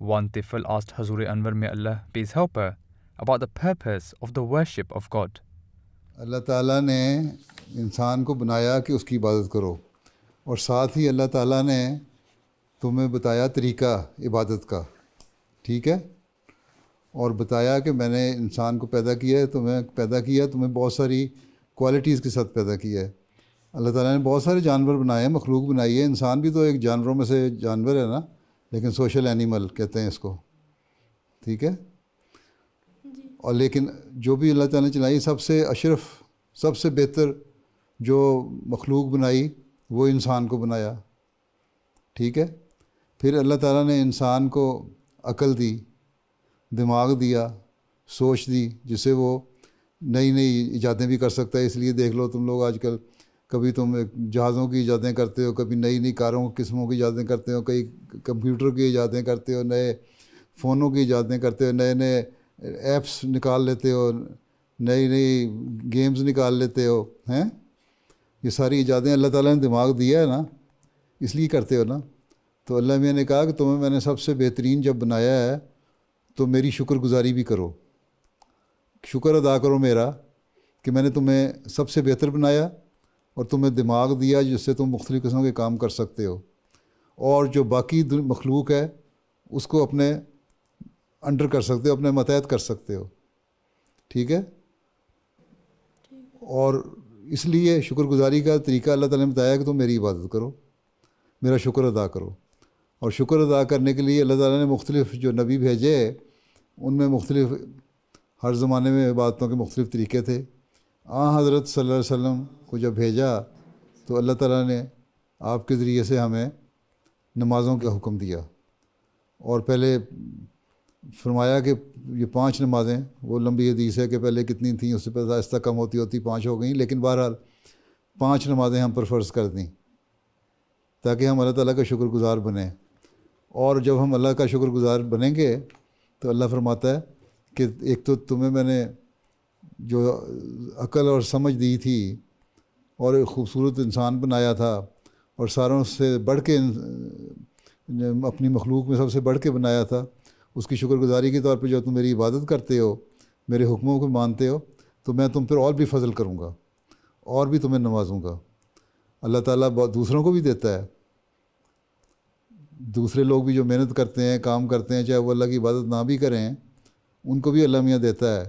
One Tifl asked Hazur Anwar, may Allah be his helper, about the purpose of the worship of God. اللہ تعالیٰ نے انسان کو بنایا کہ اس کی عبادت کرو، اور ساتھ ہی اللہ تعالیٰ نے تمہیں بتایا طریقہ عبادت کا، ٹھیک ہے، اور بتایا کہ میں نے انسان کو پیدا کیا ہے، تمہیں بہت ساری کوالٹیز کے ساتھ پیدا کیا ہے۔ اللہ تعالیٰ نے بہت سارے جانور بنائے ہیں، مخلوق بنائی ہے، انسان بھی تو ایک جانوروں میں سے جانور ہے نا، لیکن سوشل اینیمل کہتے ہیں اس کو، ٹھیک ہے، اور لیکن جو بھی اللہ تعالیٰ نے چلائی، سب سے اشرف، سب سے بہتر جو مخلوق بنائی وہ انسان کو بنایا، ٹھیک ہے۔ پھر اللہ تعالیٰ نے انسان کو عقل دی، دماغ دیا، سوچ دی، جس سے وہ نئی نئی ایجادیں بھی کر سکتا ہے۔ اس لیے دیکھ لو تم لوگ آج کل، کبھی تم جہازوں کی ایجادیں کرتے ہو، کبھی نئی نئی کاروں قسموں کی ایجادیں کرتے ہو، کئی کمپیوٹر کی ایجادیں کرتے ہو، نئے فونوں کی ایجادیں کرتے ہو، نئے نئے ایپس نکال لیتے ہو، نئی نئی گیمز نکال لیتے ہو، ہیں، یہ ساری ایجادیں اللہ تعالیٰ نے دماغ دیا ہے نا، اس لیے کرتے ہو نا۔ تو اللہ میاں نے کہا کہ تمہیں میں نے سب سے بہترین جب بنایا ہے تو میری شکر گزاری بھی کرو، شکر ادا کرو میرا کہ میں نے تمہیں سب سے بہتر بنایا اور تمہیں دماغ دیا جس سے تم مختلف قسم کے کام کر سکتے ہو، اور جو باقی مخلوق ہے اس کو اپنے انڈر کر سکتے ہو، اپنے ماتحت کر سکتے ہو، ٹھیک ہے۔ اور اس لیے شکر گزاری کا طریقہ اللہ تعالیٰ نے بتایا کہ تم میری عبادت کرو، میرا شکر ادا کرو، اور شکر ادا کرنے کے لیے اللہ تعالیٰ نے مختلف جو نبی بھیجے ان میں مختلف، ہر زمانے میں عبادتوں کے مختلف طریقے تھے۔ حضرت صلی اللہ علیہ وسلم کو جب بھیجا تو اللہ تعالیٰ نے آپ کے ذریعے سے ہمیں نمازوں کا حکم دیا، اور پہلے فرمایا کہ یہ 5 نمازیں، وہ لمبی حدیث ہے کہ پہلے کتنی تھیں، اس سے پہلے آہستہ کم ہوتی ہوتی 5 ہو گئیں، لیکن بہرحال 5 نمازیں ہم پر فرض کر دیں تاکہ ہم اللہ تعالیٰ کا شکر گزار بنیں۔ اور جب ہم اللہ کا شکر گزار بنیں گے تو اللہ فرماتا ہے کہ ایک تو تمہیں میں نے جو عقل اور سمجھ دی تھی اور ایک خوبصورت انسان بنایا تھا، اور ساروں سے بڑھ کے اپنی مخلوق میں سب سے بڑھ کے بنایا تھا، اس کی شکر گزاری کے طور پہ جو تم میری عبادت کرتے ہو، میرے حکموں کو مانتے ہو، تو میں تم پر اور بھی فضل کروں گا اور بھی تمہیں نوازوں گا۔ اللہ تعالیٰ دوسروں کو بھی دیتا ہے، دوسرے لوگ بھی جو محنت کرتے ہیں، کام کرتے ہیں، چاہے وہ اللہ کی عبادت نہ بھی کریں، ان کو بھی اللہ میاں دیتا ہے،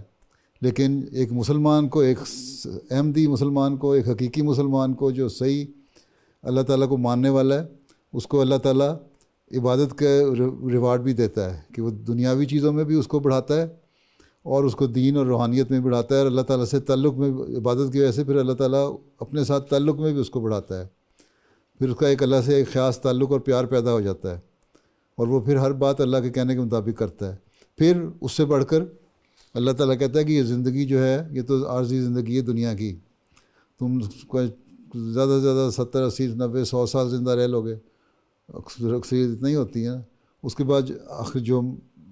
لیکن ایک مسلمان کو، ایک احمدی مسلمان کو، ایک حقیقی مسلمان کو جو صحیح اللہ تعالیٰ کو ماننے والا ہے، اس کو اللہ تعالیٰ عبادت کا ریوارڈ بھی دیتا ہے کہ وہ دنیاوی چیزوں میں بھی اس کو بڑھاتا ہے اور اس کو دین اور روحانیت میں بڑھاتا ہے، اور اللہ تعالیٰ سے تعلق میں، عبادت کی وجہ سے پھر اللہ تعالیٰ اپنے ساتھ تعلق میں بھی اس کو بڑھاتا ہے، پھر اس کا ایک اللہ سے ایک خاص تعلق اور پیار پیدا ہو جاتا ہے، اور وہ پھر ہر بات اللہ کے کہنے کے مطابق کرتا ہے۔ پھر اس سے بڑھ کر اللہ تعالیٰ کہتا ہے کہ یہ زندگی جو ہے یہ تو عارضی زندگی ہے دنیا کی، تم زیادہ سے زیادہ 70 80 90 100 سال زندہ رہ لو گے، اکثریت نہیں ہوتی ہے، اس کے بعد آخر جو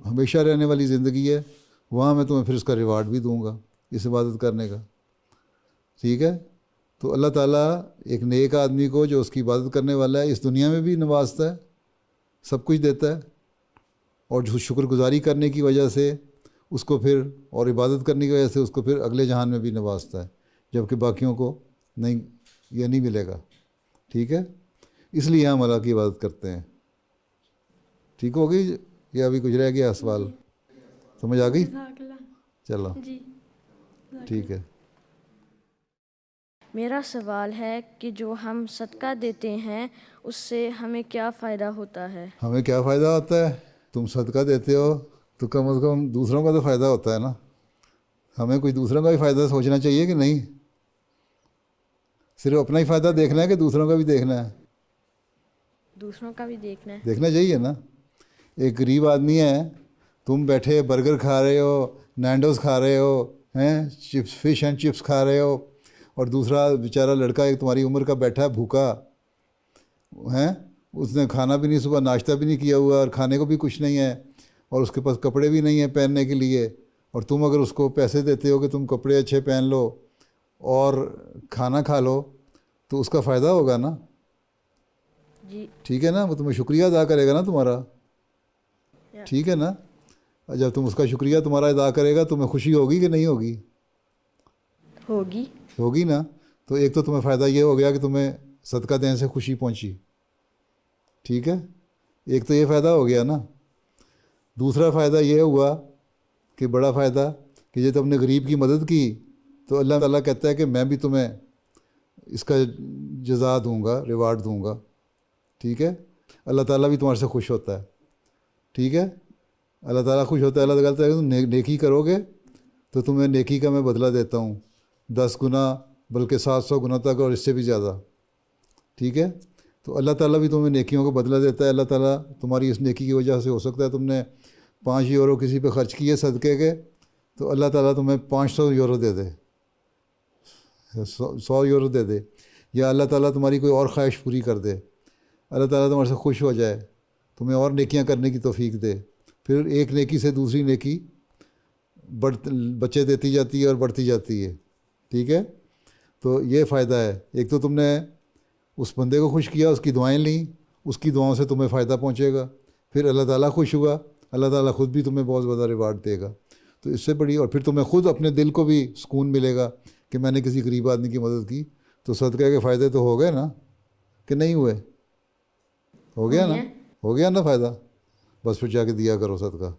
ہمیشہ رہنے والی زندگی ہے وہاں میں تمہیں پھر اس کا ریوارڈ بھی دوں گا اس عبادت کرنے کا، ٹھیک ہے۔ تو اللہ تعالیٰ ایک نیک آدمی کو جو اس کی عبادت کرنے والا ہے اس دنیا میں بھی نوازتا ہے، سب کچھ دیتا ہے، اور جو شکر گزاری کرنے کی وجہ سے اس کو پھر، اور عبادت کرنے کی وجہ سے اس کو پھر اگلے جہان میں بھی نوازتا ہے، جبکہ باقیوں کو نہیں، یہ نہیں ملے گا، ٹھیک ہے۔ اس لیے ہم اللہ کی عبادت کرتے ہیں، ٹھیک ہو گئی؟ یا ابھی کچھ رہ گیا سوال؟ سمجھ آ گئی؟ چلو ٹھیک ہے۔ میرا سوال ہے کہ جو ہم صدقہ دیتے ہیں اس سے ہمیں کیا فائدہ ہوتا ہے؟ ہمیں کیا فائدہ ہوتا ہے؟ تم صدقہ دیتے ہو تو کم از کم دوسروں کا تو فائدہ ہوتا ہے نا، ہمیں کوئی دوسروں کا بھی فائدہ سوچنا چاہیے کہ نہیں؟ صرف اپنا ہی فائدہ دیکھنا ہے کہ دوسروں کا بھی دیکھنا ہے؟ دوسروں کا بھی دیکھنا چاہیے نا۔ ایک غریب آدمی ہے، تم بیٹھے برگر کھا رہے ہو، نینڈوز کھا رہے ہو، چپس، فش اینڈ چپس کھا رہے ہو، اور دوسرا بیچارہ لڑکا ایک تمہاری عمر کا بیٹھا ہے بھوکا ہے، اس نے کھانا بھی نہیں، صبح ناشتہ بھی نہیں کیا ہوا، اور کھانے کو بھی کچھ نہیں ہے، اور اس کے پاس کپڑے بھی نہیں ہیں پہننے کے لیے، اور تم اگر اس کو پیسے دیتے ہو کہ تم کپڑے اچھے پہن لو اور کھانا کھا لو تو اس کا فائدہ ہوگا نا، جی، ٹھیک ہے نا، وہ تمہیں شکریہ ادا کرے گا نا تمہارا، ٹھیک ہے نا. جب تم اس کا شکریہ تمہارا ادا کرے گا تمہیں خوشی ہوگی کہ نہیں ہوگی؟ ہوگی نا. تو ایک تو تمہیں فائدہ یہ ہو گیا کہ تمہیں صدقہ دینے سے خوشی پہنچی. ٹھیک ہے, ایک تو یہ فائدہ ہو گیا نا. دوسرا فائدہ یہ ہوا کہ بڑا فائدہ کہ جب تم نے غریب کی مدد کی تو اللہ تعالیٰ کہتا ہے کہ میں بھی تمہیں اس کا جزا دوں گا, ریوارڈ دوں گا. ٹھیک ہے, اللہ تعالیٰ بھی تمہارے سے خوش ہوتا ہے. ٹھیک ہے, اللہ تعالیٰ خوش ہوتا ہے. اللہ تعالیٰ کہتا ہے کہ تم نیکی کرو گے تو تمہیں نیکی کا میں بدلہ دیتا ہوں 10 گنا بلکہ 700 گنا تک اور اس سے بھی زیادہ. ٹھیک ہے, تو اللہ تعالیٰ بھی تمہیں نیکیوں کا بدلہ دیتا ہے. اللہ تعالیٰ تمہاری اس نیکی کی وجہ سے ہو سکتا ہے تم نے 5 یورو کسی پہ خرچ کیے صدقے کے, تو اللہ تعالیٰ تمہیں 500 یورو دے دے, 100 یورو دے دے. یا اللہ تعالیٰ تمہاری کوئی اور خواہش پوری کر دے, اللہ تعالیٰ تمہارے سے خوش ہو جائے, تمہیں اور نیکیاں کرنے کی توفیق دے. پھر ایک نیکی سے دوسری نیکی بچے دیتی جاتی ہے اور بڑھتی جاتی ہے. ٹھیک ہے, تو یہ فائدہ ہے. ایک تو تم نے اس بندے کو خوش کیا, اس کی دعائیں لیں, اس کی دعاؤں سے تمہیں فائدہ پہنچے گا. پھر اللہ تعالیٰ خوش ہوا, اللہ تعالیٰ خود بھی تمہیں بہت زیادہ ریوارڈ دے گا. تو اس سے بڑی, اور پھر تمہیں خود اپنے دل کو بھی سکون ملے گا کہ میں نے کسی غریب آدمی کی مدد کی. تو صدقہ کے فائدے تو ہو گئے نا کہ نہیں ہوئے؟ ہو گیا نا, ہو گیا نا فائدہ. بس پھر جا کے دیا کرو صدقہ.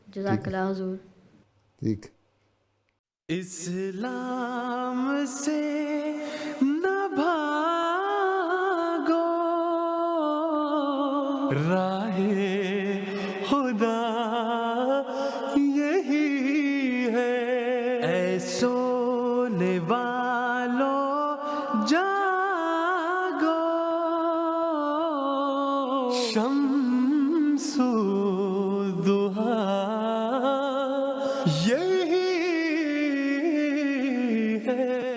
جزاک اللہ حضور. ٹھیک. اسلام سے نہ بھاگو, راہ خدا یہی ہے. اے سونے والو جاگو, شمس الضحیٰ یہی ہے.